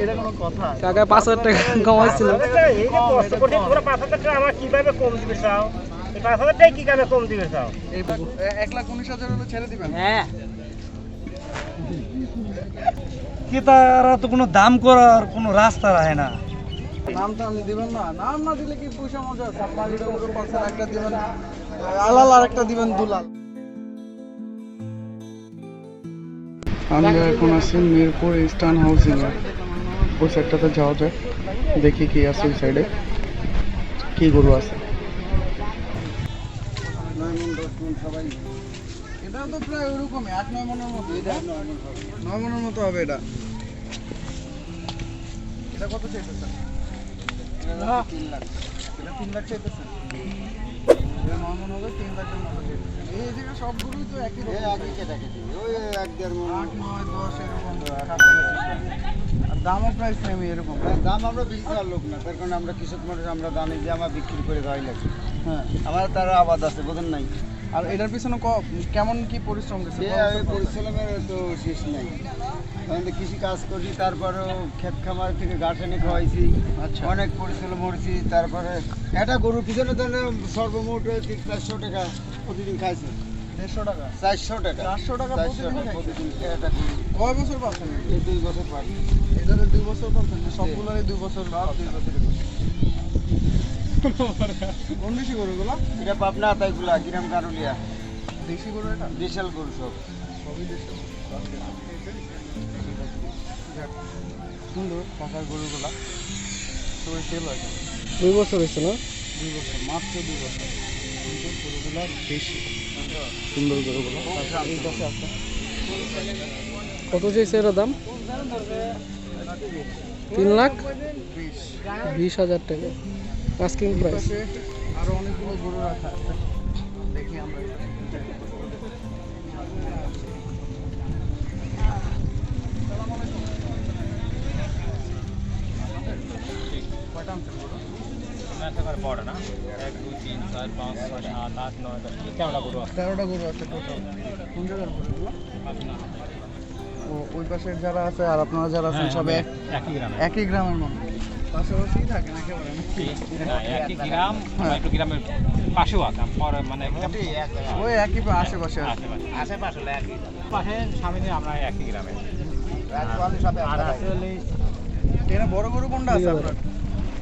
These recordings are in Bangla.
এটা কোনো কথা? কাকা 5,000 টাকা কমাইছিল। এই যে কষ্ট করতে তোমরা 5,000 টাকা আমার কিভাবে কম দিবে চাও? এই 5,000 টাকা কি কামে কম দিবে চাও? এই 1,19,000 হলে ছেড়ে দিবেন? হ্যাঁ ক্রেতারা তো কোনো দাম করার কোনো রাস্তা রাখে না। নাম টাম দিবেন না? নাম না দিলে কি পয়সা মজা আছে? আপনার এটা গরু পালছেন, একটা দিবেন আলাল আর একটা দিবেন দুলাল। আমরা এখন আছি মিরপুর ইস্টার্ন হাউসিং এ। ওই সাইডটাতে যাওয়া যায়, দেখি কি আছে ওই সাইডে, কি গরু আছে। এটা তো প্রায় ওরকমই 8-9 মনের মতো। 9 মনের মতো হবে এটা। এটা কত চাইতেছেন? 3 লাখ। এটা 3 লাখ চাইতেছেন? এটা 9 মন হবে, 3 লাখের মতো চাইতেছেন। এই জায়গায় সবগুলোই তো একই রকম। একই ক্যাটাগরি, ওই 1-1.5 মন, 8, 9, 10 এরকম কাছাকাছি। আর দামও প্রায় সেমই এরকম। দাম আমরা বেশি চার লোক না, তার কারণে আমরা কৃষক মানুষ, আমরা জানি যে আমার বিক্রি করে দেওয়াই লাগে। হ্যাঁ, আমার তারা আবাদ আছে, বোঝেন নাই? আর এটার পিছনে কেমন কি পরিশ্রম গেছে? পরিশ্রমের তো শেষ নাই। কারণ তো কৃষি কাজ করছি, তারপরেও ক্ষেত খামার থেকে গাছ এনে খাওয়াইছি, আচ্ছা। অনেক পরিশ্রম করছি। তারপরে একটা গরুর পিছনে তো সর্বমোট 400 টাকা প্রতিদিন খাইছে। 150 টাকা? 400 টাকা। 400 টাকা প্রতিদিন খাইছে? প্রতিদিন একটা গরু। কয় বছর পাচ্ছেন? এই 2 বছর পারি। এটাতে 2 বছর পাচ্ছেন? সবগুলোরই 2 বছর? সব 2 বছরের গরু। কোন দেশি গরুগুলো? এটা পাবনা তাইগুলা, গ্রাম কারুলিয়া, দেশি গরু এটা? বিশাল গরু সব। সবই দেশি। যাক, সুন্দর পাকার গরুগুলা, সবাই সেল হয়। 2 বছর হইছে না? 2 বছর, মাত্র 2 বছর। সুন্দর গরুগুলা দেশি, সুন্দর গরুগুলো। তারপর এই পাশে আছে কত চাইছে এর দাম? 3 লাখ 20,000 টাকা আস্কিং এই প্রাইস। পাশে আরো অনেকগুলো গরু রাখা আছে, দেখি আমরা। কয়টা আনছেন গরু? 13টা গরু আছে। 13টা গরু আছে টোটাল। কোন জায়গার গরুগুলো? ও, ওই পাশের যারা আছে আর আপনারা যারা আছেন সব একই গ্রামে। একই গ্রামের মানুষ, পাশাপাশি থাকেন একেবারে নাকি? একই গ্রাম, হ্যাঁ। একটু গ্রামের পাশেও আছে, মানে ওই একই আশেপাশে আছে। আশেপাশে একই পাশে সামনে আমরা একই গ্রামে। আর আছে হলে এখানে বড় গরু কোনটা আছে আপনার?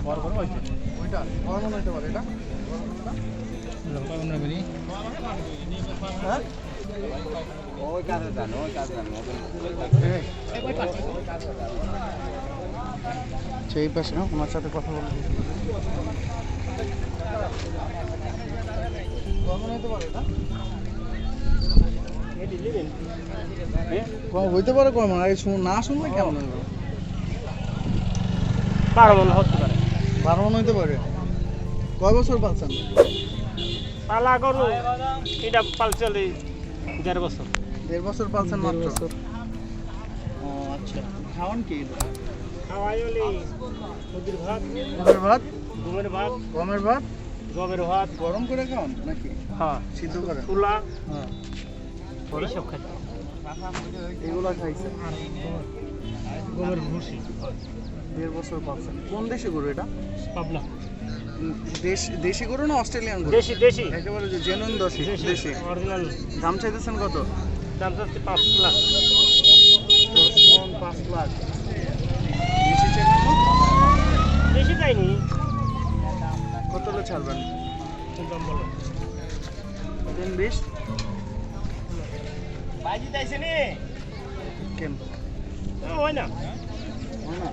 বড় বড় হয়েছে ওইটা বড় মনে হতে পারে এটা? হ্যাঁ, ওই কাজে যান, ওই কাজে যান। সেই পাশে ওনার সাথে কথা বলে হইতে পারে কম, আগে না শুনলে কেমন হইব? 12 মন হতে পারে। 12 মন হইতে পারে। কয় বছর পাচ্ছেন? পালা গরু এটা পালছে 1.5 বছর। 1.5 বছর পাচ্ছেন মাত্র? ও আচ্ছা, খাওয়ান কি? খাওয়াই হলে মুরগির ভাত, মুগের ভাত, গমের ভাত, গমের ভাত, জবের ভাত, গরম করে খাওয়ান নাকি হ্যাঁ, সিদ্ধ করে? তুলা, হ্যাঁ, এইসব খাইতে। এগুলো খাইছে। গমের ভুসি। 1.5 বছর পাচ্ছেন। কোন দেশি গরু এটা? পাবনা। দেশি গরু না অস্ট্রেলিয়ান গরু? দেশি দেশি একেবারে যে জেনুইন দেশি। অরিজিনাল। দাম চাইতেছেন কত? দাম চাচ্ছে 5 লাখ। 10 মণ 5 লাখ। বেশি চাইলেন না? বেশি চাইনি। কত হলে ছাড়বেন? দাম বলো। 3-20 বাজি চাইছে নি? কেন হয় না। হয় না?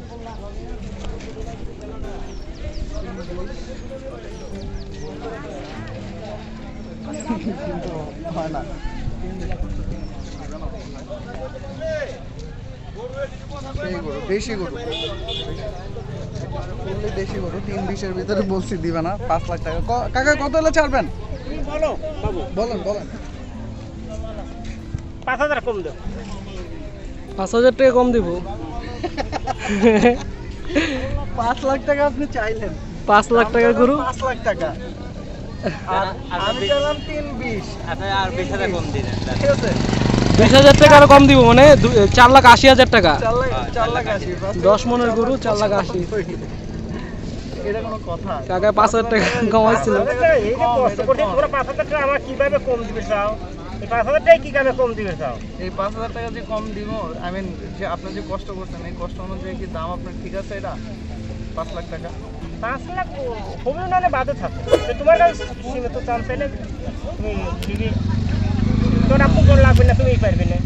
কিন্তু হয় না। এই গরু দেশি গরু, ফুললি দেশি গরু। 3-20 ভিতরে বলছি দিবে না। 5 লাখ টাকা। কাকা কত হলে ছাড়বেন? তুমি বলো বাবু। বলেন 5,000 কম দাও। 5,000 টাকা কম দিব। 5 লাখ টাকা আপনি চাইলেন? 5 লাখ টাকা গরু? 5 লাখ টাকা। আর আমি চাইলাম 3-20। আচ্ছা আর 20,000 কম দিন। ঠিক আছে? 20,000 টাকা আরো কম দিব মানে 4,80,000 টাকা। 4,80,000 10 মনের গরু 4,80,000। এটা কোনো কথা? কাকা 5,000 টাকা কমাইছিল। এই যে কষ্ট করে তোমরা 5,000 টাকা আমার কিভাবে কম দিবে চাও? এই 5,000 টাকা কি কামে কম দিবে চাও? এই 5,000 টাকা যে কম দিব, আই মিন যে আপনি যে কষ্ট করছেন এই কষ্ট অনুযায়ী কি দাম আপনার ঠিক আছে? এটা 5 লাখ টাকা 5 লাখ হবে না বাদে থাকে। তো তোমার কাছে সীমিত চাল পেলে তুমি দিবি, তোর আপু কোন লাগবে না, তুমিই পারবে না।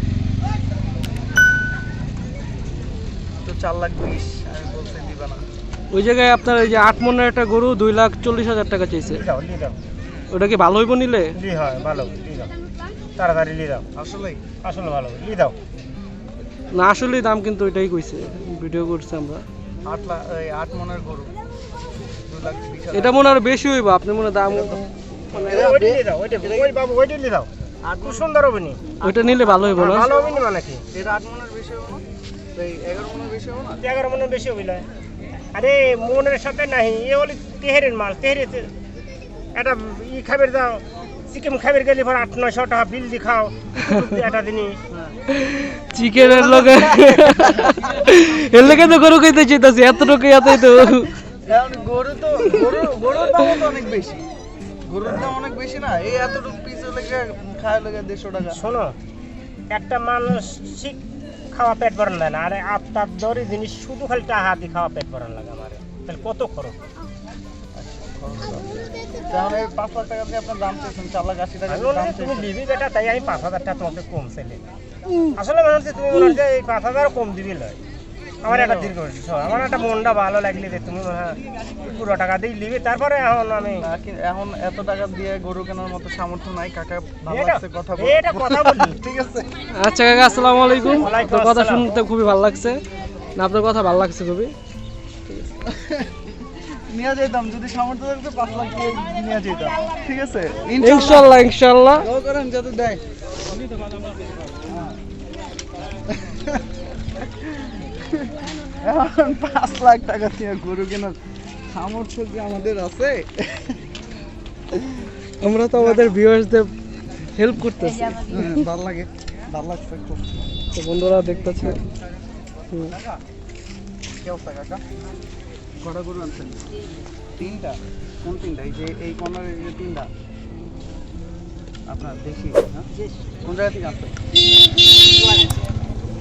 তো 4,20,000 আমি বলছি দিবা না। ওই জায়গায় আপনার এই যে 8 মনের একটা গরু 2,40,000 টাকা চাইছে। লিয়ে যাও, লিয়ে যাও, ওটা কি ভালো হইব নিলে? লিয়ে হয় ভালো, লিয়ে যাও, তাড়াতাড়ি লিয়ে যাও, আসলেই আসলে ভালো, লিয়ে যাও। না আসলেই দাম কিন্তু এটাই কইছে, ভিডিও করছে আমরা। 8 মনের গরু 2,20,000 এটা মনে আর বেশি হইব, আপনি মনে দাম ওইটা লিয়ে যাও, ওই বাবু ওইটা লিয়ে যাও, খুব সুন্দর হবে নি, ওইটা নিলে ভালো হইব না? ভালো হবে নি মানে কি? এটা 8 মনের বেশি হবে না? এই 11 মনের বেশি হবে না? 11 মনের বেশি হবে না। আরে মনের সাথে নাই, এ হলে তেহেরের মাল, তেহেরে একটা ই খাবার দাও, চিকেন খাবার গেলে পর 800-900 টাকা বিল দি খাও একটা দিনই। চিকেনের লগে এর লগে তো গরু কইতে চাইতাছি, এতটুকু এতই তো। এখন গরুর দাম তো অনেক বেশি, গরুর দাম অনেক বেশি না? এই এতটুকু পিসে লেগে খায় লেগে 150 টাকা। শোনো, একটা মানুষ ঠিক খাওয়া পেট ভরান লাগে না, আরে আপনার দরি জিনিস শুধু খালি টাকা দিয়ে খাওয়া পেট ভরান লাগে আমারে, তাহলে কত খরচ? তাহলে 5 লাখ টাকা দিয়ে আপনার দাম চাইছেন, 4,80,000 টাকা আমি দাম বলছি তুমি চাইছেন। দিবি বেটা, তাই আমি 5,000 টাকা তোমাকে কম চাইলে। আসলে মনে হচ্ছে তুমি মনে হচ্ছে এই 5,000 কম দিবি লয়। আমার একটা দীর্ঘ আমার একটা মনটা ভালো লাগলে যে তুমি মনে হয় পুরো টাকা দিয়ে নিবি, তারপরে এখন আমি এখন এত টাকা দিয়ে গরু কেনার মতো সামর্থ্য নাই। কাকা ভালো এটা লাগছে কথা এটা কথা বলি। ঠিক আছে। আচ্ছা কাকা, আসসালামু আলাইকুম। ওয়ালাইকুম আপনার কথা আসসালাম। শুনতে খুবই ভালো লাগছে, না আপনার কথা ভালো লাগছে খুবই। নিয়ে যেতাম যদি সামর্থ্য থাকতো 5 লাখ দিয়ে নিয়ে যেতাম। ঠিক আছে, ইনশাআল্লাহ ইনশাআল্লাহ। দোয়া করেন যাতে দেয়। এখন 5 লাখ টাকা দিয়ে গরু কেনার সামর্থ্য কি আমাদের আছে? আমরা তো আমাদের ভিউয়ার্সদের হেল্প করতেছি, ভালো লাগে, ভালো লাগছে খুব। তো বন্ধুরা দেখতেছে। কি অবস্থা কাকা? কটা গরু আনছেন? 3টা। কোন 3টা? এই যে এই কর্নারে যে 3টা আপনার দেখি, হ্যাঁ? কোন জায়গা থেকে আনছেন?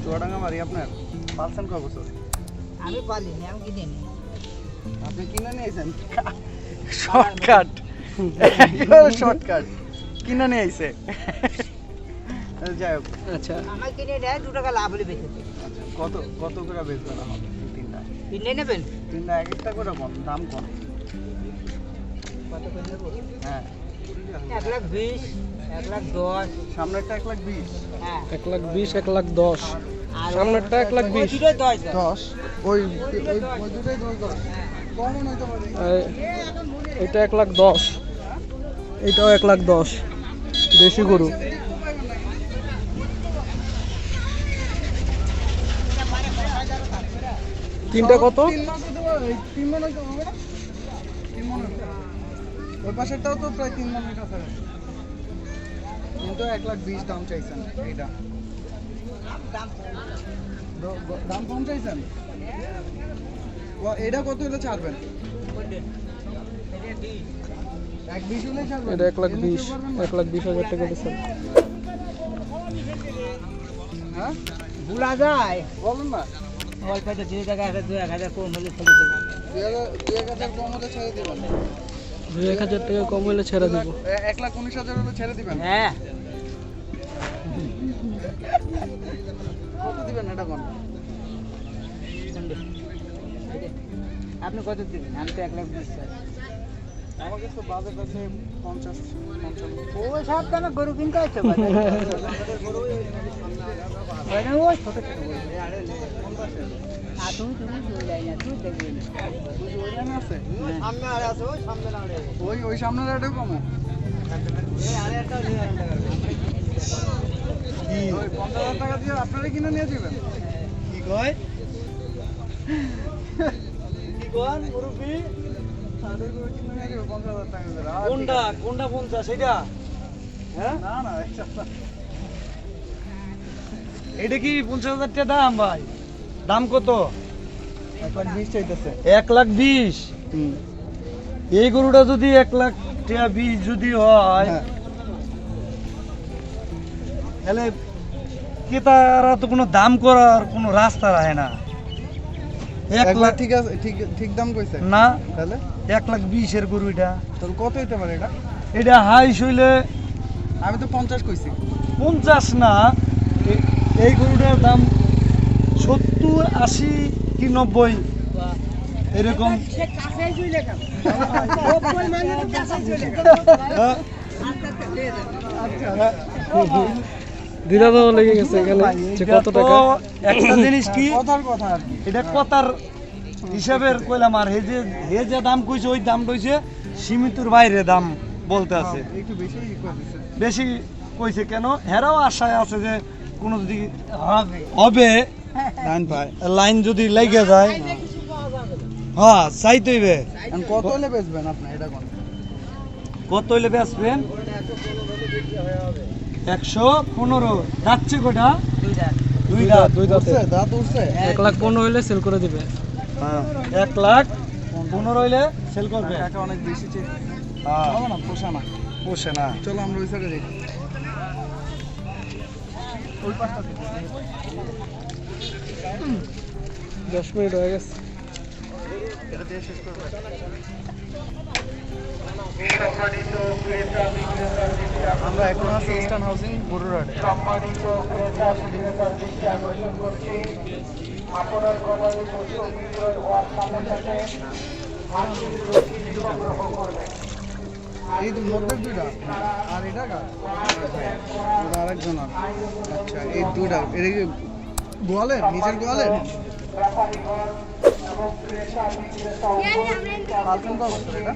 চুয়াডাঙ্গা বাড়ি আপনার? পালছেন কয় বছর? আমি পালিনি, আমি কিনে নি। আপনি কিনে নিয়েছেন? শর্টকাট, শর্টকাট কিনে নিয়ে আইছে। যাই হোক, আচ্ছা আমার কিনে নেয় 2 টাকা লাভ হলে বেঁচে দেয়। কত কত করে বেচবেন এখন এই 3টা? কিনে নেবেন? 3টা এক একটা করে কোন দাম কোন? হ্যাঁ, 1,20,000, 1,10,000। সামনেরটা 1,20,000। হ্যাঁ, 1,20,000, 1,10,000। আর সামনেরটা 1,20,000। দুটোই 10,000। 10 ওই দুটোই 10 কমও নইতে পারে। এটা 1,10,000, এটাও 1,10,000। দেশি গরু। তিনটা কত? 3 মাস হতে পারে, 3 মন হইতে হবে না? 3 মন হবে। ওই পাশেরটাও তো প্রায় 3 মনের কাছাকাছি। কিন্তু 1,20,000 দাম চাইছেন এইটা। দাম কম চাইছেন? এটা কত হলে ছাড়বেন? 1,20,000 হলে ছাড়বেন? এটা 1,20,000, 1,20,000 টাকা দিচ্ছেন। হ্যাঁ, ভুলা যায়। বলুন না। অল্প একটা 2 টাকা, 1,000 কম হলে ফেলে দেবো। 2,000 কম হলে ছেড়ে দিবেন? 2,000 টাকা কম হলে ছেড়ে দেবো। 1,19,000 হলে ছেড়ে দিবেন? হ্যাঁ, কত দিবেন এটা কোন? আপনি কত দিবেন? আমি তো 1,20,000। আমার কাছে বাজেট আছে 50-55। ওই সব দামে গরু কিনতে হচ্ছে বাজারে। ওই ছোট ছোট গরু। আর তুমি চলে যাই না, তুই দেখবি না। ওই জায়গায় আছে? সামনে আরে আছে, ওই সামনে না আরে। ওই সামনের আড়ে কমো। এই আরে একটা 2,000 টাকা। ওই 50,000 টাকা দিয়ে আপনারা কিনে নিয়ে যাবেন? কি কয়? কি কয় মুরব্বি? তাদের করে কিনে নিয়ে যাবে 50,000 টাকা করে। কোনটা 50 এটা? হ্যাঁ? না না, এটা না। এটা কি 50,000 টাকা দাম ভাই? দাম কত? 1,20,000 চাইতেছে। 1,20,000। হুম। এই গরুটা যদি 1,20,000 যদি হয় হ্যাঁ। তাহলে ক্রেতারা তো কোনো দাম করার কোনো রাস্তা রাখে না। 1,00,000 ঠিক আছে, ঠিক দাম কইছে। না, তাহলে 1,20,000 এর গরু এটা। তাহলে কত হইতে পারে এটা? এটা হাইস হইলে আমি তো 50 কইছি। 50 না, এই গরুটার দাম 70, 80 কি 90 এরকম। সে কাছে জুইলে কেন ওই মানে তো কাছে জুইলে হ্যাঁ, দিদা তো লেগে গেছে এখানে যে কত এটা তো টাকা। একটা জিনিস কি, কথার কথা আর কি। এটা কথার হিসাবের কইলাম, আর হে যে দাম কইছে ওই দাম কইছে সীমিতর বাইরে দাম বলতে আছে। একটু বেশি কই দিছে। বেশি কইছে কেন, হেরাও আশায় আছে যে কোনো যদি হবে লাইন পায়। লাইন যদি লেগে যায়, হ্যাঁ চাইতে হইবে। এখন কত হলে বেচবেন আপনি এটা কোন? কত হইলে বেচবেন? 115। যাচ্ছে কটা? দুই দাঁত। দুই দাঁতে উঠছে, দাঁত উঠছে। 1,15,000 হইলে সেল করে দিবে। 1,15,000 হইলে সেল করবে। টাকা অনেক বেশি চাইছে। হ্যাঁ, হবে না, পোষা না। পোষে না। চলো আমরা ওই সাইডে দেখি। ওই পাশটা দেখি। 10 মিনিট হয়ে গেছে। এটা দিয়ে শেষ করবে। আমরা এখন আছি ইস্টার্ন হাউসিং বড়ুরাডে। এই মধ্যে দুইটা আর এটা কার? ওটা আরেকজন আর। আচ্ছা, এই দুইটা এটা কি গোয়ালের, নিজের গোয়ালের? পার্সেন্ট কত বছর এটা?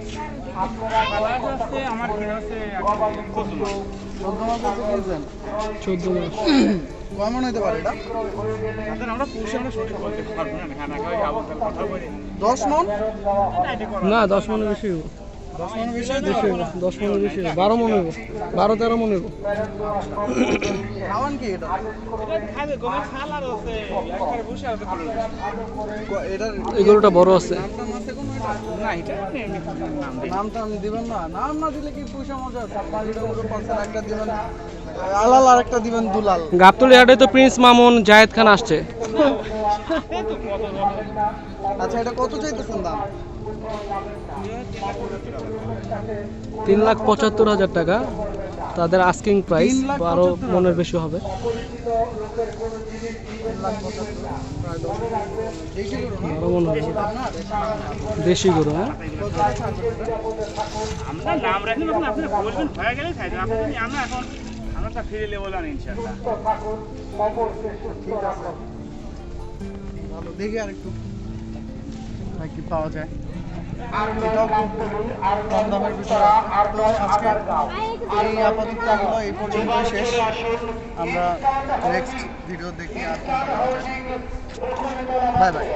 14 মাস হচ্ছে কিনছেন? 14 মাস। কেমন হইতে পারে এটা? 10 মন? না 10 মনের বেশি হইব। 10 মন বেশি হইতে বেশি পারে? হইব, 10 মনের বেশি হইব। 12 মন হইব, 12-13 মন হইব। খাওয়ান কি এটা? এটার এই গরুটা বড় আছে। নাম আছে কোনো এটা? নাম টাম দিবেন না? নাম না দিলে কি পয়সা মজা? 5 গরু পাঁচের একটা দিবেন, আলাল আর একটা দিবেন দুলাল। গাবতলী হাটে তো প্রিন্স মামুন, জায়েদ খান আসছে। আচ্ছা, এটা কত চাইতেছেন দাম? 3,75,000 টাকা তাদের আস্কিং প্রাইস। 12 মনের বেশি হবে। দেশি গরু না? 12 মন হবে। দেশি গরু, হ্যাঁ। আমরা নাম রাখেন, আপনি বলবেন হয়ে গেলে খাই দেব। আপনি আমরা এখন আমরা তা ফিরে লেবল আনি ইনশাআল্লাহ। ভালো, দেখি আর একটু ভাই কি পাওয়া যায়। এটাও খুব কম দামের ভিতরে। তো আজকে এই আপাতত হলো এই পর্যন্তই শেষ। আমরা নেক্সট ভিডিও দেখি আর বাই বাই।